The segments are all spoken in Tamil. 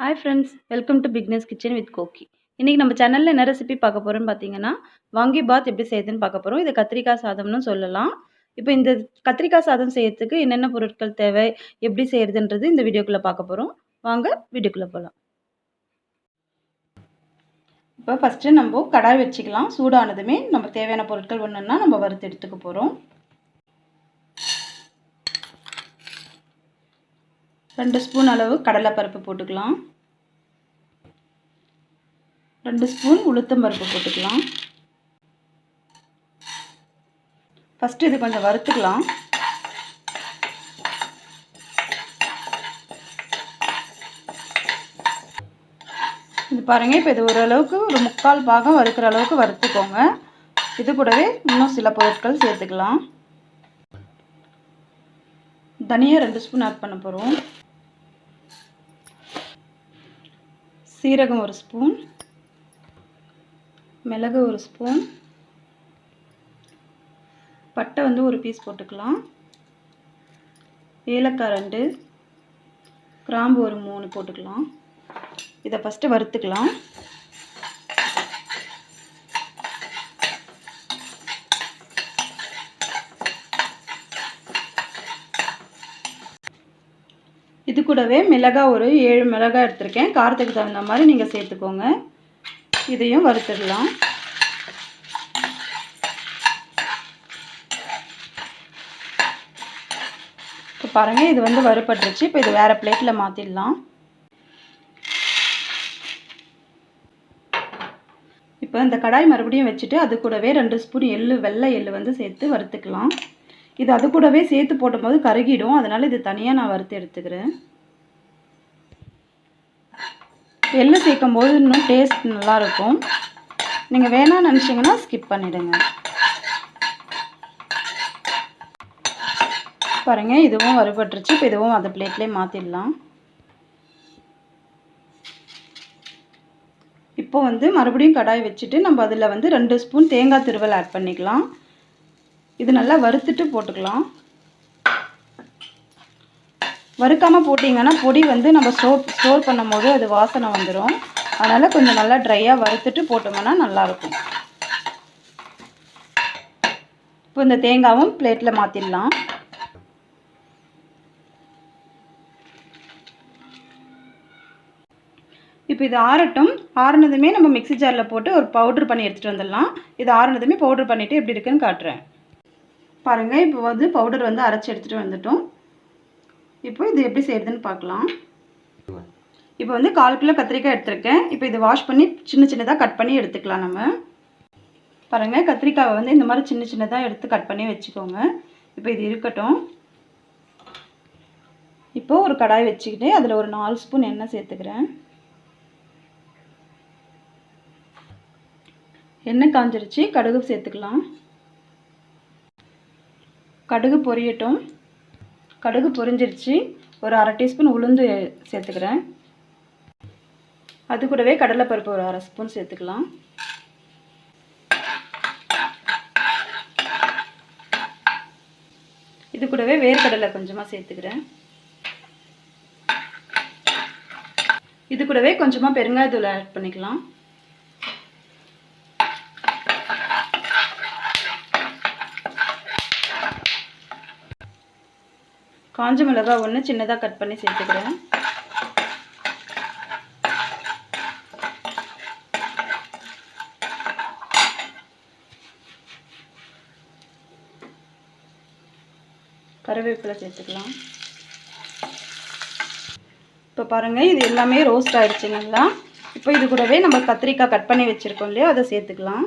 Hi friends, welcome to bigness kitchen with கோக்கி. இன்றைக்கி நம்ம சேனலில் என்ன ரெசிபி பார்க்க போகிறோன்னு பார்த்தீங்கன்னா, வாங்கி பாத் எப்படி செய்யுதுன்னு பார்க்க போகிறோம். இது கத்திரிக்காய் சாதம்னு சொல்லலாம். இப்போ இந்த கத்திரிக்காய் சாதம் செய்யறதுக்கு என்னென்ன பொருட்கள் தேவை, எப்படி செய்கிறதுன்றது இந்த வீடியோக்குள்ளே பார்க்க போகிறோம். வாங்க வீடியோக்குள்ளே போகலாம். இப்போ ஃபஸ்ட்டு நம்ம கடாய் வச்சுக்கலாம். சூடானதுமே நம்ம தேவையான பொருட்கள் ஒன்றுன்னா நம்ம வறுத்து எடுத்துக்க போகிறோம். 2 ஸ்பூன் அளவு கடலைப்பருப்பு போட்டுக்கலாம். 2 ஸ்பூன் உளுத்தம் பருப்பு போட்டுக்கலாம். ஃபஸ்ட்டு இது கொஞ்சம் வறுத்துக்கலாம். இது பாருங்கள், இப்போ இது ஓரளவுக்கு ஒரு 3/4 பாகம் வறுக்கிற அளவுக்கு வறுத்துக்கோங்க. இது கூடவே இன்னும் சில பொருட்கள் சேர்த்துக்கலாம். தனியா 2 ஸ்பூன் ஆட் பண்ண போகிறோம். சீரகம் 1 ஸ்பூன், மிளகு 1 ஸ்பூன், பட்டை வந்து 1 பீஸ் போட்டுக்கலாம். ஏலக்காய் 2, கிராம்பு ஒரு 3 போட்டுக்கலாம். இதை ஃபஸ்ட்டு வறுத்துக்கலாம். இது கூடவே மிளகாய் ஒரு 7 மிளகாய் எடுத்திருக்கேன். காரத்துக்கு தகுந்த மாதிரி நீங்கள் சேர்த்துக்கோங்க. இதையும் வறுத்துடலாம். இப்போ பாருங்கள், இது வந்து வறுபட்டுருச்சு. இப்போ இது வேறு பிளேட்டில் மாற்றிடலாம். இப்போ இந்த கடாய் மறுபடியும் வச்சுட்டு அது கூடவே 2 ஸ்பூன் வெள்ளை எள்ளு வந்து சேர்த்து வறுத்துக்கலாம். இது அது கூடவே சேர்த்து போடும்போது கருகிடும். அதனால் இது தனியாக நான் வறுத்து எடுத்துக்கிறேன். எள்ளு சேர்க்கும் போது இன்னும் டேஸ்ட் நல்லாயிருக்கும். நீங்கள் வேணாம்னு நினச்சிங்கன்னா ஸ்கிப் பண்ணிவிடுங்க. பாருங்கள், இதுவும் வறுபட்டுருச்சு. இப்போ இதுவும் அந்த பிளேட்லேயே மாற்றிடலாம். இப்போ வந்து மறுபடியும் கடாய் வச்சுட்டு நம்ம அதில் வந்து 2 ஸ்பூன் தேங்காய் துருவல் ஆட் பண்ணிக்கலாம். இது நல்லா வறுத்துட்டு போட்டுக்கலாம். வறுக்காமல் போட்டிங்கன்னா பொடி வந்து நம்ம ஸ்டோர் பண்ணும் போது அது வாசனை வந்துடும். அதனால் கொஞ்சம் நல்லா ட்ரையாக வறுத்துட்டு போட்டோம்னா நல்லாயிருக்கும். இப்போ இந்த தேங்காயும் பிளேட்டில் மாற்றிடலாம். இப்போ இது ஆறட்டும். ஆறுனதுமே நம்ம மிக்ஸி ஜாரில் போட்டு ஒரு பவுட்ரு பண்ணி எடுத்துகிட்டு வந்துடலாம். இது ஆறுனதுமே பவுட்ரு பண்ணிவிட்டு எப்படி இருக்குன்னு காட்டுறேன். பாருங்கள், இப்போ வந்து பவுடர் வந்து அரைச்சி எடுத்துகிட்டு வந்துட்டோம். இப்போ இது எப்படி செய்கிறதுன்னு பார்க்கலாம். இப்போ வந்து 1/4 கிலோ கத்திரிக்காய் எடுத்திருக்கேன். இப்போ இது வாஷ் பண்ணி சின்ன சின்னதாக கட் பண்ணி எடுத்துக்கலாம். நம்ம பாருங்கள், கத்திரிக்காயை வந்து இந்த மாதிரி சின்ன சின்னதாக எடுத்து கட் பண்ணி வச்சுக்கோங்க. இப்போ இது இருக்கட்டும். இப்போ ஒரு கடாய் வச்சுக்கிட்டு அதில் ஒரு 4 ஸ்பூன் எண்ணெய் சேர்த்துக்கிறேன். எண்ணெய் காஞ்சிருச்சு. கடுகு சேர்த்துக்கலாம். கடுகு பொரியட்டும். கடுகு பொரிஞ்சிருச்சு. ஒரு 1/2 டீஸ்பூன் உளுந்து சேர்த்துக்கிறேன். அது கூடவே கடலைப்பருப்பு ஒரு 1/2 ஸ்பூன் சேர்த்துக்கலாம். இது கூடவே வேர்க்கடலை கொஞ்சமாக சேர்த்துக்கிறேன். இது கூடவே கொஞ்சமாக பெருங்காயத்தூள் ஆட் பண்ணிக்கலாம். காஞ்ச மிளகாய் 1 சின்னதாக கட் பண்ணி சேர்த்துக்கிறேன். கருவேப்பிலை சேர்த்துக்கலாம். இப்போ பாருங்கள், இது எல்லாமே ரோஸ்ட் ஆகிடுச்சுங்களா. இப்போ இது கூடவே நம்ம கத்திரிக்காய் கட் பண்ணி வச்சுருக்கோம் இல்லையா, அதை சேர்த்துக்கலாம்.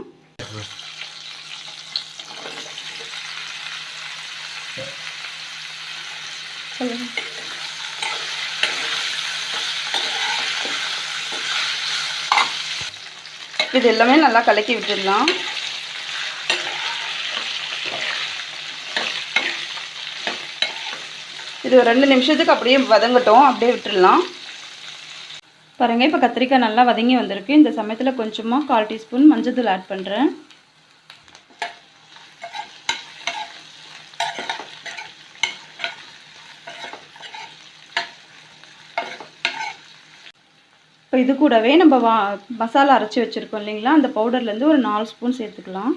இது எல்லாமே நல்லா கலக்கி விட்டுடலாம். இது ஒரு 2 நிமிஷத்துக்கு அப்படியே வதங்கட்டும். அப்படியே விட்டுடலாம். பாருங்கள், இப்போ கத்திரிக்காய் நல்லா வதங்கி வந்திருக்கு. இந்த சமயத்தில் கொஞ்சமாக 1/4 டீஸ்பூன் மஞ்சள் ஆட் பண்ணுறேன். இப்போ இது கூடவே நம்ம மசாலா அரைச்சி வச்சுருக்கோம் இல்லைங்களா, அந்த பவுடர்லேருந்து ஒரு 4 ஸ்பூன் சேர்த்துக்கலாம்.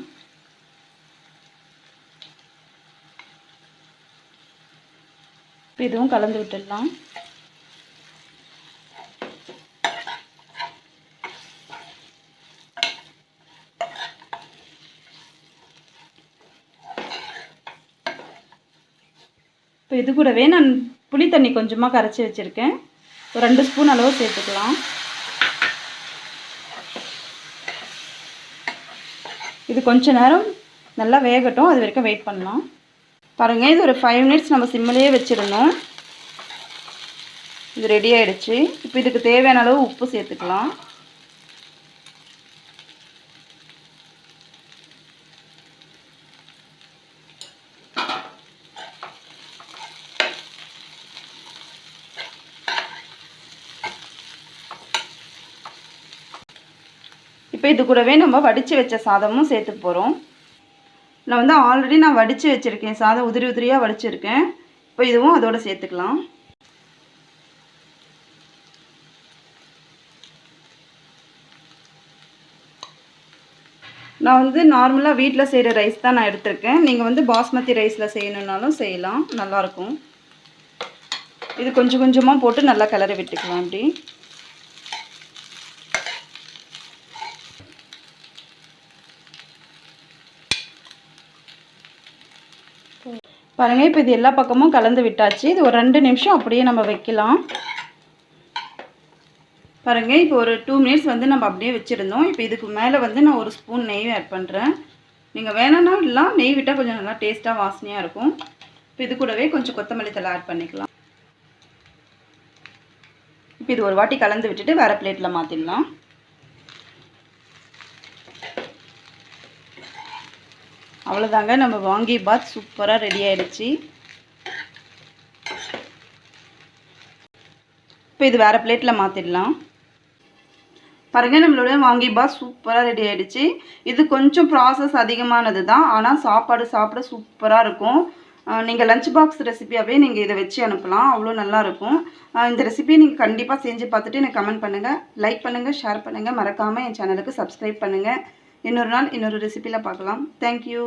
இப்போ இதுவும் கலந்து விட்டுடலாம். இப்போ இது கூடவே நான் புளி தண்ணி கொஞ்சமாக கரைச்சி வச்சுருக்கேன். ஒரு 2 ஸ்பூன் அளவு சேர்த்துக்கலாம். இது கொஞ்ச நேரம் நல்லா வேகட்டும், அது வரைக்கும் வெயிட் பண்ணலாம். பாருங்கள், இது ஒரு 5 மினிட்ஸ் நம்ம சிம்மிலேயே வச்சுருந்தோம். இது ரெடி ஆகிடுச்சு. இப்போ இதுக்கு தேவையான அளவு உப்பு சேர்த்துக்கலாம். இப்போ இது கூடவே நம்ம வடித்து வச்ச சாதமும் சேர்த்து போகிறோம். நான் ஆல்ரெடி வடித்து வச்சுருக்கேன், சாதம் உதிரி உதிரியாக வடிச்சிருக்கேன். இப்போ இதுவும் அதோடு சேர்த்துக்கலாம். நான் நார்மலாக வீட்டில் செய்கிற ரைஸ் தான் நான் எடுத்திருக்கேன். நீங்கள் பாஸ்மதி ரைஸில் செய்யணுன்னாலும் செய்யலாம், நல்லாயிருக்கும். இது கொஞ்சம் கொஞ்சமாக போட்டு நல்லா கிளறி விட்டுக்கலாம். அப்படி பாருங்கள், இப்போ இது எல்லா பக்கமும் கலந்து விட்டாச்சு. இது ஒரு 2 நிமிஷம் அப்படியே நம்ம வைக்கலாம். பாருங்கள், இப்போ ஒரு 2 மினிட்ஸ் நம்ம அப்படியே வச்சுருந்தோம். இப்போ இதுக்கு மேலே நான் ஒரு ஸ்பூன் நெய் ஆட் பண்ணுறேன். நீங்கள் வேணும்னா இல்லை, நெய் விட்டால் கொஞ்சம் நல்லா டேஸ்ட்டாக வாசனையாக இருக்கும். இப்போ இது கூடவே கொஞ்சம் கொத்தமல்லி தழை ஆட் பண்ணிக்கலாம். இப்போ இது ஒரு வாட்டி கலந்து விட்டுட்டு வேறு பிளேட்டில் மாற்றிடலாம். அவ்வளோதாங்க, நம்ம வாங்கி பாத் சூப்பராக ரெடி ஆகிடுச்சு. இப்போ இது வேறு பிளேட்டில் மாற்றிடலாம். பாருங்கள், நம்மளோட வாங்கி பாத் சூப்பராக ரெடி ஆகிடுச்சு. இது கொஞ்சம் ப்ராசஸ் அதிகமானது தான், ஆனால் சாப்பாடு சாப்பிட சூப்பராக இருக்கும். நீங்கள் லஞ்ச் பாக்ஸ் ரெசிபியாகவே நீங்கள் இதை வச்சு அனுப்பலாம், அவ்வளோ நல்லாயிருக்கும். இந்த ரெசிபியை நீங்கள் கண்டிப்பாக செஞ்சு பார்த்துட்டு எனக்கு கமெண்ட் பண்ணுங்கள், லைக் பண்ணுங்கள், ஷேர் பண்ணுங்கள். மறக்காமல் என் சேனலுக்கு சப்ஸ்கிரைப் பண்ணுங்கள். இன்னொரு நாள் இன்னொரு ரெசிபியில் பார்க்கலாம். தேங்க்யூ.